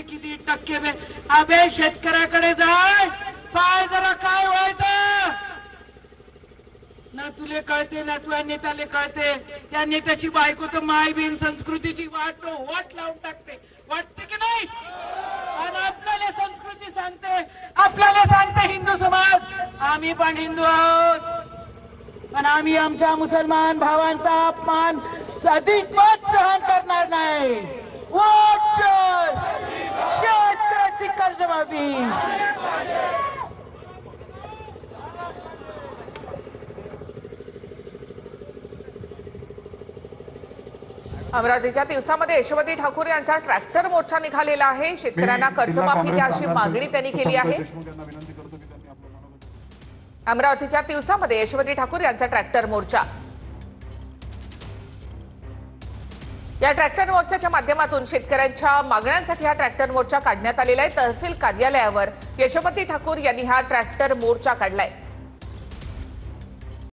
किती टक्के अबे शेतकऱ्याकडे जाय पाय जरा काय व्हायचं ना तुले कळते ना तुझ्या नेत्याला कळते त्या नेत्याची बायको तर माय बीन संस्कृतीची वाट लावून टाकते वाटते की नाही आणि आपल्याला संस्कृती सांगते आपल्याला सांगते हिंदू समाज आम्ही पण हिंदू आहोत पण आम्ही आमच्या मुसलमान भावांचा अपमान अधिकच सहन करणार नाही शेतकऱ्याची कर्जमाफी अमरावतीच्या तिवसामध्ये यशोमती ठाकूर यांचा ट्रॅक्टर मोर्चा निघालेला आहे। शेतकऱ्यांना कर्जमाफी द्या अशी मागणी त्यांनी केली आहे। अमरावतीच्या तिवसामध्ये यशोमती ठाकूर यांचा ट्रॅक्टर मोर्चा। या ट्रॅक्टर मोर्चाच्या माध्यमातून शेतकऱ्यांच्या मागण्यांसाठी हा ट्रॅक्टर मोर्चा काढण्यात आलेला आहे। तहसील कार्यालयावर यशोमती ठाकूर यांनी हा ट्रॅक्टर मोर्चा काढलाय।